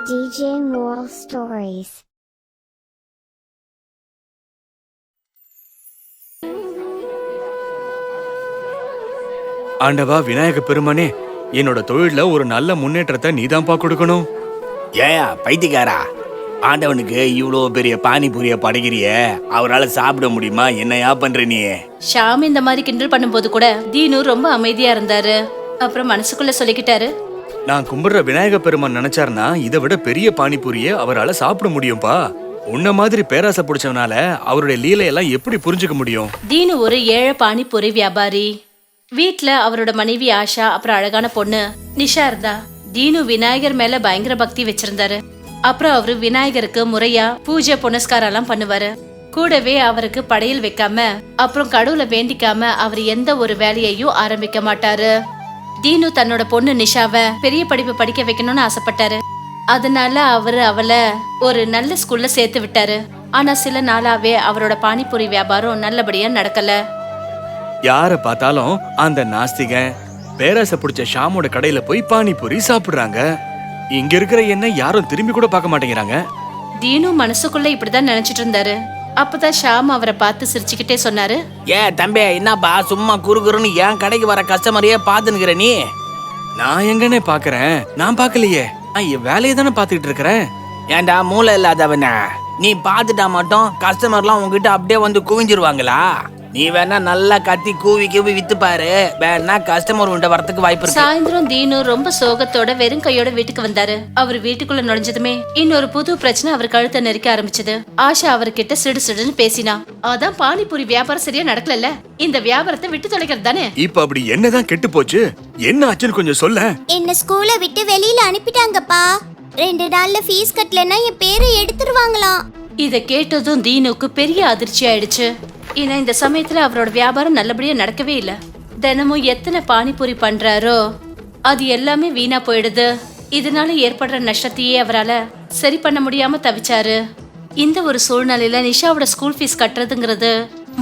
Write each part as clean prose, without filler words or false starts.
DJ Moral Stories. ஆண்டவா விநாயக பெருமானே, என்னோட தொழில ஒரு நல்ல முன்னேற்றத்தை நீதான்ப்பா கொடுக்கணும். ஏயா பைத்தியக்காரா, ஆண்டவனுக்கு இவ்வளோ பெரிய பானிபூரிய படைக்கிறிய, அவரால் சாப்பிட முடியுமா? என்னையா பண்ற நீ? ஷாம் இந்த மாதிரி கிண்டல் பண்ணும்போது கூட தீனு ரொம்ப அமைதியா இருந்தாரு. அப்புறம் மனசுக்குள்ள சொல்லிக்கிட்டாரு, நான் கும்பிடுற விநாயக பெருமான் நினைச்சாருன்னா இதை விட பெரிய பானிபூரிய அவரால் சாப்பிட முடியும்பா. உன்ன மாதிரி பேராசை பிடிச்சவனால அவருடைய லீலையெல்லாம் எப்படி புரிஞ்சுக்க முடியும்? தீனு ஒரு ஏழை பானிபூரி வியாபாரி. வீட்ல அவரோட மனைவி ஆஷா, அப்புறம் அழகான பொண்ணு நிஷா இருந்தா. தீனு விநாயகர் மேல பயங்கர பக்தி வச்சிருந்தாரு. அப்புறம் அவரு விநாயகருக்கு முறையா பூஜை புனஸ்காரம் எல்லாம் பண்ணுவாரு. கூடவே அவருக்கு படையல் வைக்காம, அப்புறம் கடவுளை வேண்டிக்காம அவர் எந்த ஒரு வேலையையும் ஆரம்பிக்க மாட்டாரு. தீனு தன்னோட பொண்ணு நிஷாவை பெரிய படிப்பு படிக்க வைக்கணும்னு ஆசைப்பட்டாரு. அதனால அவரு அவளை ஒரு நல்ல ஸ்கூல்ல சேர்த்து விட்டாரு. ஆனா சில நாளாவே அவரோட பானிபூரி வியாபாரம் நல்லபடியா நடக்கல. யார பார்த்தாலும் அந்த நாஸ்திகன் பேராசை பிடிச்ச ஷாமோட கடையில போய் பானிபூரி சாப்பிடுறாங்க. இங்க இருக்கிற என்ன யாரும் திரும்பி கூட பார்க்க மாட்டேங்கிறாங்க. தீனு மனசுக்குள்ள இப்படிதான் நினைச்சிட்டு இருந்தாரு. அப்பதான் ஷாம் அவரை பார்த்து சிரிச்சுக்கிட்டே சொன்னாரு, ஏ தம்பி, என்னப்பா சும்மா குறுகுறுன்னு என் கடைக்கு வர கஸ்டமரையே பார்த்துனுக்கிற நீ? நான் எங்கன்னே பாக்குறேன்? நான் பாக்கலையே, நான் என் வேலையை தானே பாத்துக்கிட்டு இருக்கிறேன். ஏன்டா மூளை இல்லாதவன, நீ பார்த்துட்டா மட்டும் கஸ்டமர்லாம் உங்ககிட்ட அப்படியே வந்து குவிஞ்சிருவாங்களா? நீ வேணா நல்லா கத்தி கூவி வித்து பாரு, வேணா கஸ்டமர் உண்ட வரத்துக்கு வாய்ப்பு இருக்கு. சாயந்தரம் தீனு ரொம்ப சோகத்தோட வெறும் கையோட வீட்டுக்கு வந்தாரு. அவர் வீட்டுக்குள்ள நுழைஞ்சதுமே இன்னொரு புது பிரச்சனை அவர் கழுத்தை நெரிக்க ஆரம்பிச்சது. ஆஷா அவர்கிட்ட சிடுன்னு பேசினா, அதான் பானிபூரி வியாபாரம் சரியா நடக்கல, இந்த வியாபாரத்தை விட்டு தொலைக்கிறது தானே. இப்ப அப்படி என்னதான் கெட்டு போச்சு? என்ன ஆச்சுன்னு கொஞ்சம் சொல்ல. என்ன ஸ்கூலை விட்டு வெளியில அனுப்பிட்டாங்கப்பா. 2 நாள்ல ஃபீஸ் கட்டலன்னா என் பேரை எடுத்துருவாங்களாம். இத கேட்டதும் தீனுக்கு பெரிய அதிர்ச்சி ஆயிடுச்சு. ஏன்னா இந்த சமயத்துல அவரோட வியாபாரம் நல்லபடியா நடக்கவே இல்ல. தினமும் எத்தனை பானிபூரி பண்றாரோ அது எல்லாமே வீணா போயிடுது. இதனால ஏற்படுற நஷ்டத்தையே அவரால சரி பண்ண முடியாம தவிச்சாரு. இந்த ஒரு சூழ்நிலையில நிஷாவோட ஸ்கூல் ஃபீஸ் கட்டுறதுங்கிறது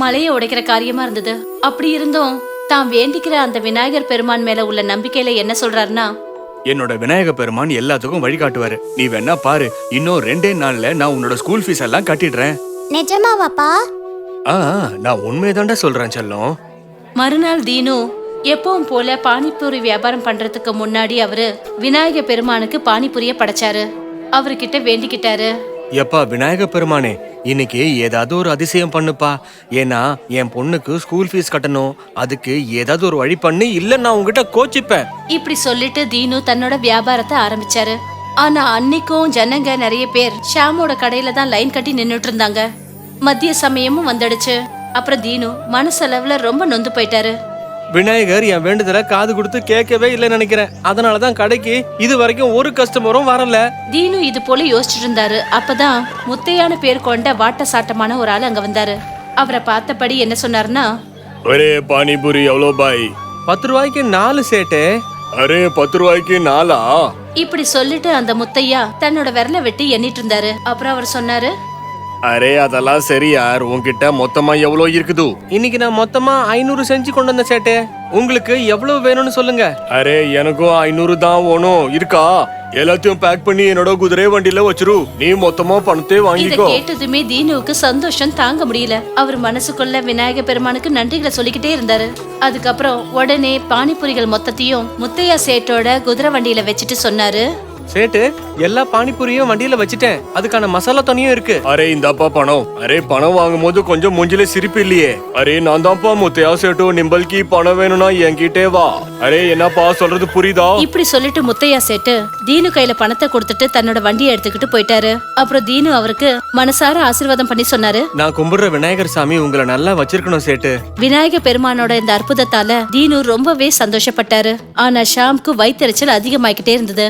மலையை உடைக்கிற காரியமா இருந்தது. அப்படி இருந்தும் தான் வேண்டிக்கிற அந்த விநாயகர் பெருமான் மேல உள்ள நம்பிக்கையில என்ன சொல்றாருன்னா, என்னோட விநாயக பெருமான் எல்லாத்துக்கும் வழிகாட்டுவாரு. நீ வேணா பாரு, இன்னும் 2 நாள்ல நான் உன்னோட ஸ்கூல் ஃபீஸ் எல்லாம் கட்டிடுறேன். நிஜமாவாப்பா? நான் உண்மைதான்டா சொல்றேன் செல்லம். மறுநாள் தீனு எப்பவும் போல பானிபூரி வியாபாரம் பண்றதுக்கு முன்னாடி அவரு விநாயக பெருமானுக்கு பானிபூரிய படைச்சாரு. அவர்கிட்ட வேண்டிக்கிட்டாரு, எப்பா விநாயக பெருமானே, இன்னைக்கு ஏதாவது ஒரு அதிசயம் பண்ணுப்பா. ஏன்னா என் பொண்ணுக்கு ஸ்கூல் ஃபீஸ் கட்டணும். அதுக்கு ஏதாவது ஒரு வழி பண்ணி, இல்ல நான் உங்ககிட்ட கோச்சிப்பேன். இப்படி சொல்லிட்டு தீனு தன்னோட வியாபாரத்தை ஆரம்பிச்சாரு. ஆனா அன்னைக்கும் ஜனங்க நிறைய பேர் ஷாமோட கடையில தான் லைன் கட்டி நின்னுட்டு இருந்தாங்க. மதிய சமயமும் வந்துடுச்சு. அப்புறம் தீனு மனசளவுல ரொம்ப நொந்து போயிட்டாரு. விநாயகர் என் வேண்டுதல காது கொடுத்து கேட்கவே இல்லைன்னு நினைக்கிறேன். அதனாலதான் கடைக்கு இது வரைக்கும் ஒரு கஸ்டமரும் வரல. தீனு இது போல யோசிச்சுட்டு இருந்தாரு. அப்பதான் முத்தையான பேர் கொண்ட வாட்ட சாட்டமான ஒரு ஆள் அங்க வந்தாரு. அவரை பார்த்தபடி என்ன சொன்னாருன்னா, அரே பானிபூரி எவ்வளோ பாய்? 10 ரூபாய்க்கு 4 சேட்டு. அரே 10 ரூபாய்க்கு 4ஆ? இப்படி சொல்லிட்டு அந்த முத்தையா தன்னோட விரல வெட்டி எண்ணிட்டு இருந்தாரு. அப்புறம் அவர் சொன்னாரு, அரே அதெல்லாம் சரி யார், உன்கிட்ட மொத்தமா எவ்வளோ இருக்குது? இன்னைக்கு நான் மொத்தமா 500 செஞ்சு கொண்டு வந்த சேட்டு. உங்களுக்கு எவ்வளவு வேணும்னு சொல்லுங்க. அரே எனக்கும் 500 தான் வேணும். இருக்கா? எல்லாத்தையும் பேக் பண்ணி என்னோட குதிரை வண்டியில வச்சிரு. நீ மொத்தமா பணத்தை இத வாங்கிக்கோ. கேட்டதுமே தீனுவுக்கு சந்தோஷம் தாங்க முடியல. அவர் மனசுக்குள்ள விநாயக பெருமானுக்கு நன்றிகளை சொல்லிக்கிட்டே இருந்தாரு. அதுக்கப்புறம் உடனே பானிபூரிகள் மொத்தத்தையும் முத்தையா சேட்டோட குதிரை வண்டியில வச்சுட்டு சொன்னாரு, சேட்டு எல்லா பானிபூரியும் வண்டியில வச்சிட்டேன். அதுக்கான மசாலா தனியும் இருக்கு. அரே இந்தாப்பா பணம். அரே பணம் வாங்கும் போது கொஞ்சம் மூஞ்சில சிரிப்பு இல்லையே. அரே நான் தான்ப்பா முத்தையா சேட்டு, நிம்பல்கி பணம் வேணும்னா என்கிட்டே வா. அரே என்னப்பா சொல்றது புரியுதா? இப்படி சொல்லிட்டு முத்தையா சேட்டு தீனு கையில பணத்தை கொடுத்துட்டு தன்னோட வண்டியை எடுத்துக்கிட்டு போயிட்டாரு. அப்புறம் தீனு அவருக்கு மனசார ஆசீர்வாதம் பண்ணி சொன்னாரு, நான் கும்பிடுற விநாயகர் சாமி உங்களை நல்லா வச்சிருக்கணும் சேட்டு. விநாயக பெருமானோட இந்த அற்புதத்தால தீனு ரொம்பவே சந்தோஷப்பட்டாரு. ஆனா ஷாம்க்கு வயித்தெரிச்சல் அதிகமாயிக்கிட்டே இருந்தது.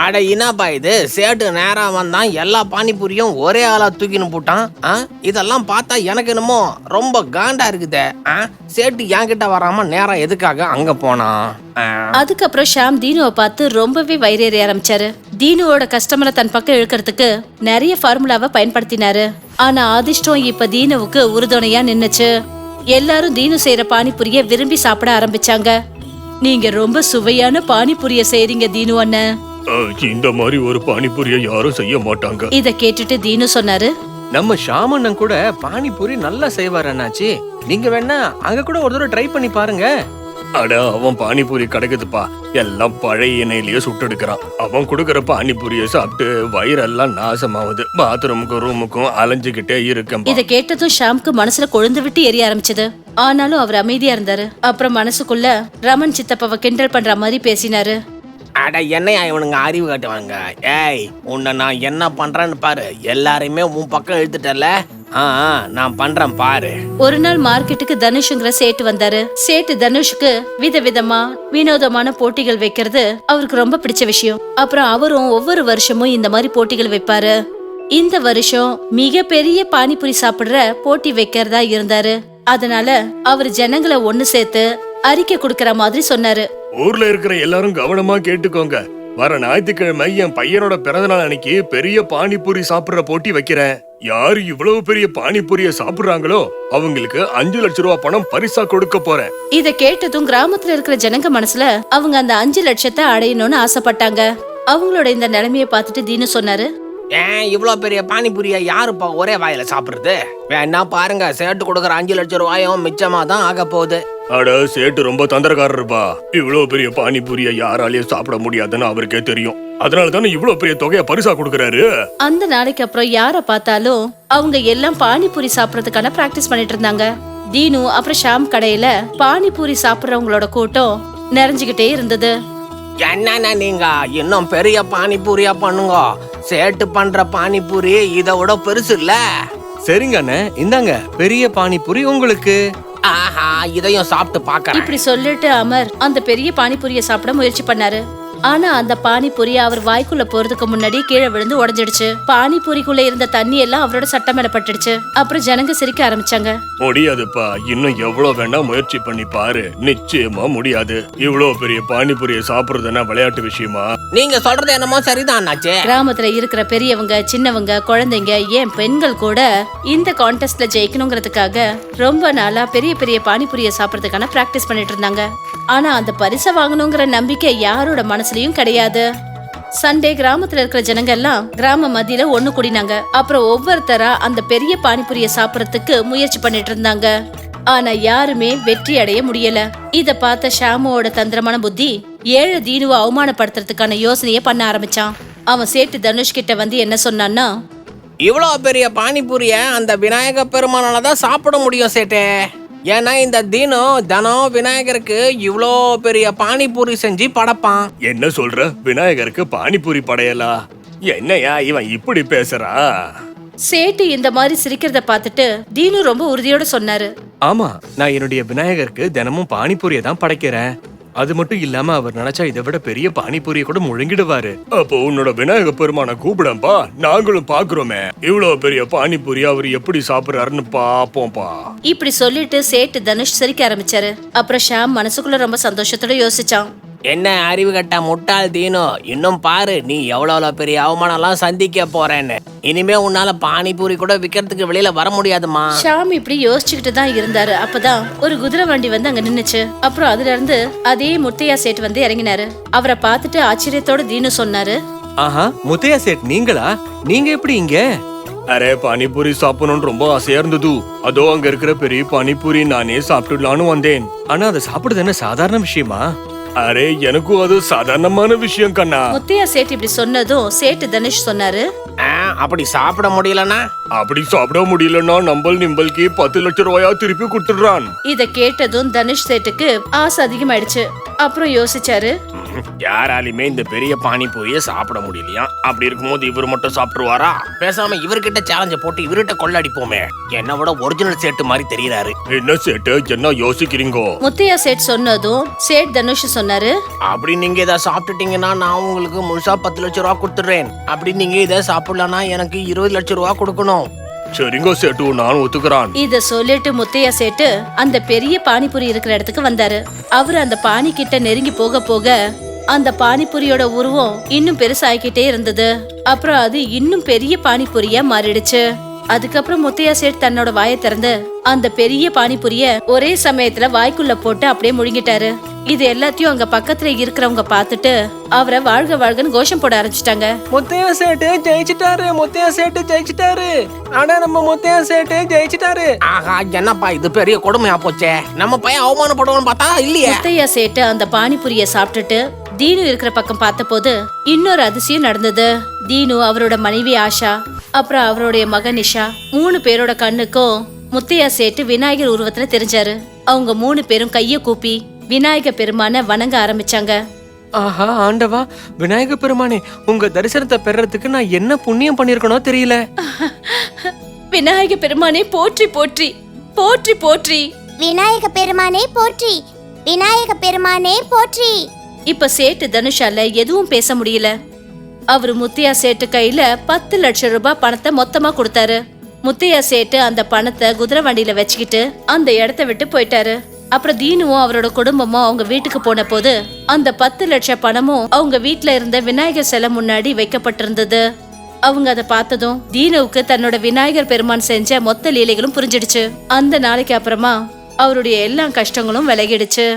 அட என்னப்பா இது, சேட்டு நேரா வந்தான், எல்லா பானிபூரியும் ஒரே ஆளா தூக்கின்னு போட்டான். இதெல்லாம் பார்த்தா எனக்கு என்னமோ ரொம்ப காண்டா இருக்குதே. சேட்டு என்கிட்ட வராம நேரா எதுக்காக அங்க போனான்? அதுக்கப்புறம் ஷாம் தீனுவை பார்த்து ரொம்பவே வயிறேறிய ஆரம்பிச்சாரு. தீனுவோட கஸ்டமரை தன் பக்கம் இழுக்கிறதுக்கு நிறைய ஃபார்முலாவை பயன்படுத்தினாரு. ஆனா அதிர்ஷ்டம் இப்ப தீனுவுக்கு உறுதுணையா நின்னுச்சு. எல்லாரும் தீனு செய்யற பானிபூரிய விரும்பி சாப்பிட ஆரம்பிச்சாங்க. நீங்க ரொம்ப சுவையான பானிபூரிய செய்றீங்க தீனு அண்ணன். இந்த மாதிரி ஒரு பானிபூரியை யாரும் செய்ய மாட்டாங்க. இத கேட்டுட்டு தீனு சொன்னாரு, நம்ம ஷாமண்ணன் கூட பானிபூரி நல்லா செய்வார் அண்ணாச்சி. நீங்க வேணா அங்க கூட ஒரு தடவை ட்ரை பண்ணி பாருங்க. அட அவன் பானிபூரி கிடைக்குதுப்பா, எல்லாம் பழைய எண்ணெயிலேயே சுட்டெடுக்கிறான். அவன் கொடுக்கற பானிபூரியை சாப்பிட்டு வயிறெல்லாம் நாசமாகுது. பாத்ரூமுக்கும் ரூமுக்கும் அலைஞ்சுக்கிட்டே இருக்கேன். இத கேட்டதும் ஷாம்க்கு மனசுல கொழுந்து விட்டு எரிய ஆரம்பிச்சது. ஆனாலும் அவர் அமைதியா இருந்தாரு. அப்புறம் மனசுக்குள்ள ரமன் சித்தப்பாவை கிண்டல் பண்ற மாதிரி பேசினாரு. அட என்னையா இவனுங்க அறிவு காட்டுவாங்க. ஏய், உன்னை நான் என்ன பண்றேன்னு பாரு. எல்லாரையுமே உன் பக்கம் இழுத்துட்டல. நான் பண்றேன் பாரு. ஒரு நாள் மார்க்கெட்டுக்கு தனுஷ்ங்கிற சேட்டு வந்தாரு. சேட்டு தனுஷ்க்கு விதவிதமா வினோதமான போட்டிகள் வைக்கிறது அவருக்கு ரொம்ப பிடிச்ச விஷயம். அப்புறம் அவரும் ஒவ்வொரு வருஷமும் இந்த மாதிரி போட்டிகள் வைப்பாரு. இந்த வருஷம் மிகப்பெரிய பானிபூரி சாப்பிடுற போட்டி வைக்கிறதா இருந்தாரு. அதனால அவர் ஜனங்களை ஒண்ணு சேர்த்து அறிக்கை கொடுக்கற மாதிரி சொன்னாரு. ஊர்ல இருக்கிற எல்லாரும் கவனமா கேட்டுக்கோங்க. வர ஞாயிற்றுக்கிழமை என் பையனோட பிறந்தநாள் அன்னைக்கு பெரிய பானிபூரி சாப்பிடுற போட்டி வைக்கிறேன். யாரு இவ்வளவு பெரிய பானிபூரிய சாப்பிடுறாங்களோ அவங்களுக்கு 5 லட்சம் ரூபாய் பணம் பரிசா கொடுக்க போறேன். இத கேட்டதும் கிராமத்துல இருக்கிற ஜனங்க மனசுல அவங்க அந்த 5 லட்சத்தை அடையணும்னு ஆசைப்பட்டாங்க. அவங்களோட இந்த நிலைமைய பார்த்துட்டு தீனு சொன்னாரு, ஏன் இவ்வளோ பெரிய பானிபூரியா யாருப்பா ஒரே வாயில சாப்பிடுறது? வேணா பாருங்க, சேட்டு கொடுக்குற 5 லட்சம் ரூபாயும் மிச்சமா தான் ஆக போகுது. அட சேட்டு ரொம்ப தந்திரக்காரருப்பா. இவ்வளவு பெரிய பானிபூரிய யாராலையும் சாப்பிட முடியாதுன்னு அவருக்கே தெரியும். அதனால தானே இவ்வளவு பெரிய தொகையை பரிசா கொடுக்கறாரு. அந்த நாளைக்கு அப்புறம் யார பார்த்தாலும் அவங்க எல்லாம் பானிபூரி சாப்பிடறதுக்கான பிராக்டிஸ் பண்ணிட்டு இருந்தாங்க. தீனு அப்புறம் ஷாம் கடையில பானிபூரி சாப்பிடுறவங்களோட கூட்டம் நிறைஞ்சுகிட்டே இருந்தது. என்னன்னா நீங்க இன்னும் பெரிய பானிபூரியா பண்ணுங்க. சேட்டு பண்ற பானிபூரி இதை விட பெருசு இல்ல. சரிங்க அண்ணே, இந்தாங்க பெரிய பானிபூரி உங்களுக்கு. ஆஹா, இதையும் சாப்பிட்டு பாக்கறேன். இப்படி சொல்லிட்டு அமர் அந்த பெரிய பானிபூரிய சாப்பிட முயற்சி பண்ணாரு. ஆனா அந்த பானிபூரி அவர் வாய்க்குள்ள போறதுக்கு முன்னாடி கீழே விழுந்து உடைஞ்சிடுச்சு. பானிபூரிக்குள்ள இருந்த தண்ணி எல்லாம் அவரோட சட்டை மேல பட்டுடுச்சு. அப்புறம் ஜனங்க சிரிக்க ஆரம்பிச்சாங்க. முடியாதுப்பா, இன்னும் எவ்வளவு வேணா முயற்சி பண்ணி பாரு, நிச்சயமா முடியாது. இவ்வளவு பெரிய பானிபூரியை சாப்பிடுறதுன்னா விளையாட்டு விஷயமா? நீங்க சொல்றது என்னமோ சரிதான் அண்ணாச்சே. கிராமத்துல இருக்கிற பெரியவங்க, சின்னவங்க, குழந்தைங்க, ஏன் பெண்கள் கூட இந்த கான்டெஸ்ட்ல ஜெயிக்கணுங்கிறதுக்காக ரொம்ப நாளா பெரிய பெரிய பானிபூரிய சாப்பிடறதுக்கான பிராக்டிஸ் பண்ணிட்டு இருந்தாங்க. ஆனா அந்த பரிசை வாங்கணுங்கிற நம்பிக்கை யாரோட மனசுலயும் கிடையாது. சண்டே கிராமத்துல இருக்கிற ஜனங்க எல்லாம் கிராம மத்தியில ஒண்ணு கூடினாங்க. அப்புறம் ஒவ்வொருத்தரா அந்த பெரிய பானிபூரிய சாப்பிடறதுக்கு முயற்சி பண்ணிட்டு இருந்தாங்க. ஆனா யாருமே வெற்றி அடைய முடியல. இத பார்த்த ஷாமுவோட தந்திரமான புத்தி ஏழை தீனுவை அவமானப்படுத்துறதுக்கான யோசனையை பண்ண ஆரம்பிச்சான். அவன் சேட்டு தனுஷ் கிட்ட வந்து என்ன சொன்னான்னா, இவ்வளோ பெரிய பானிபூரிய அந்த விநாயக பெருமானால தான் சாப்பிட முடியும் சேட்டே. ஏன்னா இந்த தீனு தினம் விநாயகருக்கு இவ்வளோ பெரிய பானிபூரி செஞ்சு படைப்பான். என்ன சொல்ற? விநாயகருக்கு பானிபூரி படையலா? என்னையா இவன் இப்படி பேசுறா? சேட்டு இந்த மாதிரி சிரிக்கிறத பார்த்துட்டு தீனு ரொம்ப உறுதியோட சொன்னாரு, ஆமா, நான் என்னுடைய விநாயகருக்கு தினமும் பானிபூரியை தான் படைக்கிறேன். அது மட்டும் இல்லாம அவர் நினைச்சா இதை விட பெரிய பானிபூரியை கூட முழுங்கிடுவாரு. அப்போ உன்னோட விநாயக பெருமான கூப்பிடம்பா, நாங்களும் பாக்குறோமே இவ்வளவு பெரிய பானிபூரி அவர் எப்படி சாப்பிடுறாருன்னு பாப்போம்பா. இப்படி சொல்லிட்டு சேட்டு தனுஷ் சிரிக்க ஆரம்பிச்சாரு. அப்புறம் ஷாம் மனசுக்குள்ள ரொம்ப சந்தோஷத்தோட யோசிச்சான். என்ன அறிவு கட்ட முட்டாள் தீனு, இன்னும் பாரு நீ எவ்வளோ பெரிய அவமானம்லாம் சந்திக்க போறேன்னு. இனிமே உன்னால பானிபூரி கூட விக்கிறதுக்கு வெளியில வர முடியாதுமா. ஷாம் இப்படி யோசிச்சுக்கிட்டு தான் இருந்தாரு. அப்பதான் ஒரு குதிரை வண்டி வந்து அங்க நின்னுச்சு. அப்புறம் அதுல இருந்து அதே முத்தையா சேட் வந்து இறங்கினாரு. அவரை பார்த்துட்டு ஆச்சரியத்தோட தீனு சொன்னாரு, ஆஹா, முத்தையா சேட் நீங்களா? நீங்க எப்படி இங்க? அரே, பானிபூரி சாப்பிடணும்னு ரொம்ப ஆசையா இருந்தது. அதோ அங்க இருக்கிற பெரிய பானிபூரி நானே சாப்பிட்டுடலான்னு வந்தேன். ஆனா அதை சாப்பிடுறது என்ன சாதாரண விஷயமா? அரே, எனக்கும் அது சாதாரணமான விஷயம் கண்ணா. முத்தையா சேட் இப்படி சொன்னதும் சேட்டு தனுஷ் சொன்னாரு, அப்படி சாப்பிட முடியலனா? அப்படி சாப்பிட முடியலன்னா நிம்பல்கி 10 லட்சம் ரூபாயா திருப்பி கொடுத்துடுறான். இத கேட்டதும் தனுஷ் சேட்டுக்கு ஆசை அதிகமாயிடுச்சு. அப்புறம் யோசிச்சாரு, யாராலுமே இந்த பெரிய பானிபூரியை சாப்பிட முடியலையா? அப்படி இருக்கும்போது இவர் மட்டும் சாப்பிட்டுருவாரா? பேசாம இவர்கிட்ட சேலஞ்ச போட்டு இவர்கிட்ட கொள்ளடிப்போமே. என்ன விட ஒரிஜினல் சேட்டு மாதிரி தெரியறாரு. என்ன சேட்டு, என்ன யோசிக்கிறீங்க? முத்தையா சேட் சொன்னதும் சேட் தனுஷ் சொன்னாரு, அப்படி நீங்க இதை சாப்பிட்டுட்டீங்கன்னா நான் உங்களுக்கு முழுசா 10 லட்சம் ரூபா கொடுத்துடுறேன். அப்படி நீங்க இதை சாப்பிடலன்னா எனக்கு 20 லட்சம் ரூபா கொடுக்கணும். சரிங்க சேட்டு, நான் ஒத்துக்கிறேன். இத சொல்லிட்டு முத்தையா சேட்டு அந்த பெரிய பானிபூரி இருக்கிற இடத்துக்கு வந்தாரு. அவரு அந்த பானி கிட்ட நெருங்கி போக போக அந்த பானிபூரியோட உருவம் இன்னும் பெருசாகிக்கிட்டே இருந்தது. அப்புறம் அது இன்னும் பெரிய பானிபூரியா மாறிடுச்சு. அதுக்கப்புறம் முத்தையா சேட் தன்னோட வாயை திறந்து அந்த பெரிய பானிபூரிய ஒரே சமயத்துல வாய்க்குள்ள போட்டு அப்படியே முழுங்கிட்டாரு. இது எல்லாத்தையும் அங்க பக்கத்துல இருக்கிறவங்க பார்த்துட்டு அவரை வாழ்க வாழ்கன்னு கோஷம் போட ஆரம்பிச்சிட்டாங்க. முத்தையா சேட்டு ஜெயிச்சிட்டாரு, முத்தையா சேட்டு ஜெயிச்சிட்டாரு, ஆனா நம்ம முத்தையா சேட்டு ஜெயிச்சிட்டாரு. ஆஹா, என்னப்பா இது பெரிய கொடுமையா போச்சே. நம்ம பையன் அவமானப்படுவான்னு பார்த்தா இல்லையே. முத்தையா சேட்டு அந்த பானிபூரிய சாப்பிட்டுட்டு தீனு இருக்கிற பக்கம் பார்த்தபோது இன்னொரு அதிசயம் நடந்தது. தீனு, அவரோட மனைவி ஆஷா, அப்புறம் அவருடைய மகன் நிஷா 3 பேரோட கண்ணுக்கும் முத்தையா சேட்டு விநாயகர் உருவத்துல தெரிஞ்சாரு. அவங்க 3 பேரும் கைய கூப்பி விநாயக பெருமான வணங்க ஆரம்பிச்சாங்க. ஆஹா ஆண்டவா, விநாயக பெருமானே, உங்க தரிசனத்தை பெறறதுக்கு நான் என்ன புண்ணியம் பண்ணிருக்கனோ தெரியல. விநாயக பெருமானே போற்றி போற்றி போற்றி போற்றி. விநாயக பெருமானே போற்றி, விநாயக பெருமானே போற்றி. இப்ப சேட்டு தனுஷால எதுவும் பேச முடியல. அவரு முத்தையா சேட்டு கையில 10 லட்சம் ரூபாய் பணத்தை மொத்தமா கொடுத்தாரு. முத்தையா சேட்டு அந்த பணத்தை குதிரை வண்டியில வச்சுக்கிட்டு அந்த இடத்த விட்டு போயிட்டாரு. அப்புறம் தீனுவும் அவரோட குடும்பமும் அவங்க வீட்டுக்கு போன போது அந்த 10 லட்சம் பணமும் அவங்க வீட்டுல இருந்த விநாயகர் சிலை முன்னாடி வைக்கப்பட்டிருந்தது. அவங்க அதை பார்த்ததும் தீனுவுக்கு தன்னோட விநாயகர் பெருமான் செஞ்ச மொத்த லீலைகளும் புரிஞ்சிடுச்சு. அந்த நாளைக்கு அப்புறமா அவருடைய எல்லா கஷ்டங்களும் விலகிடுச்சு.